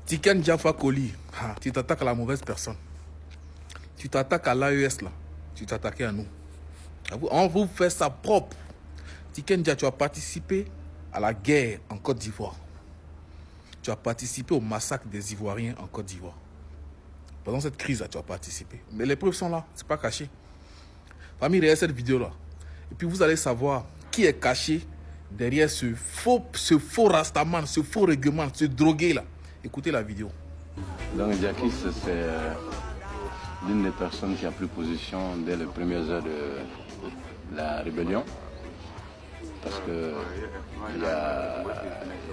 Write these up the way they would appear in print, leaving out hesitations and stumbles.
Tiken Jah Fakoly, tu t'attaques à la mauvaise personne. Tu t'attaques à l'AES là. Tu t'attaques à nous. On vous fait ça propre. Tiken Jah, tu as participé à la guerre en Côte d'Ivoire. Tu as participé au massacre des Ivoiriens en Côte d'Ivoire. Pendant cette crise-là, tu as participé. Mais les preuves sont là, c'est pas caché. Famille, derrière cette vidéo-là. Et puis vous allez savoir qui est caché derrière ce faux rastaman, ce faux règlement, ce drogué-là. Écoutez la vidéo. Donc Jackie, c'est l'une des personnes qui a pris position dès les premières heures de la rébellion. Parce qu'il y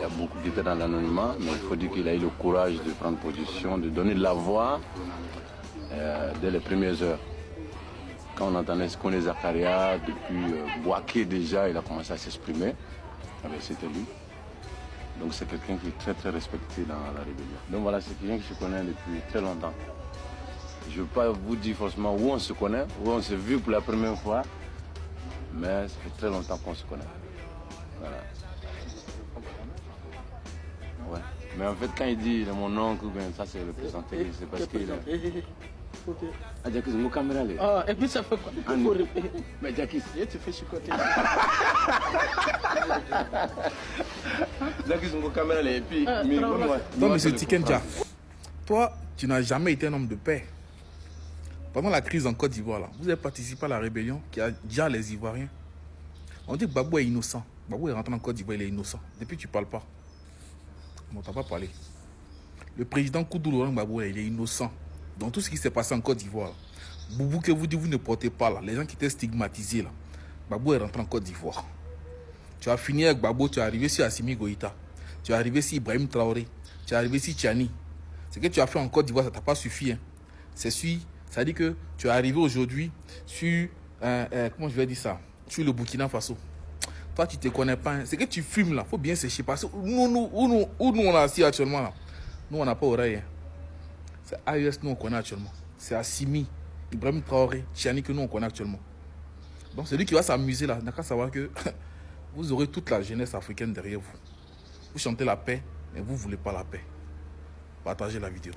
a beaucoup qui étaient dans l'anonymat, mais il faut dire qu'il a eu le courage de prendre position, de donner de la voix dès les premières heures. Quand on entendait Koné Zakaria, depuis Bouaké déjà, il a commencé à s'exprimer. C'était lui. Donc c'est quelqu'un qui est très très respecté dans la rébellion. Donc voilà, c'est quelqu'un que je connais depuis très longtemps. Je ne veux pas vous dire forcément où on se connaît, où on s'est vu pour la première fois, mais ça fait très longtemps qu'on se connaît. Voilà. Ouais. Mais en fait, quand il dit mon oncle, ça c'est représenté, c'est parce qu'il est... Ah, Jackie, c'est mon caméra là. Ah, et puis ça fait quoi? Mais Jackie, tu fais chicoter. Jackie, c'est mon caméra là. Et puis, non, monsieur Tiken Jah, toi, tu n'as jamais été un homme de paix. Pendant la crise en Côte d'Ivoire, là, vous avez participé à la rébellion qui a déjà les Ivoiriens. On dit que Babou est innocent. Babou est rentré en Côte d'Ivoire, il est innocent. Depuis, tu ne parles pas. On t'a pas parlé. Le président Koudou Laurent Babou, il est innocent. Dans tout ce qui s'est passé en Côte d'Ivoire, Boubou que vous dites, vous ne portez pas là. Les gens qui étaient stigmatisés là. Babou est rentré en Côte d'Ivoire. Tu as fini avec Babou, tu es arrivé sur Assimi Goïta. Tu es arrivé sur Ibrahim Traoré. Tu es arrivé sur Tchani. Ce que tu as fait en Côte d'Ivoire, ça ne t'a pas suffi. Hein. Ça dit que tu es arrivé aujourd'hui sur, comment je vais dire ça, sur le Burkina Faso. Toi, tu ne te connais pas. Hein. C'est que tu fumes là, il faut bien sécher. Parce que nous, on est assis actuellement là. Nous, on n'a pas oreille. Hein. C'est AES nous on connaît actuellement. C'est Assimi, Ibrahim Traoré, Tchani que nous on connaît actuellement. Donc c'est lui qui va s'amuser là. N'a qu'à savoir que vous aurez toute la jeunesse africaine derrière vous. Vous chantez la paix, mais vous ne voulez pas la paix. Partagez la vidéo.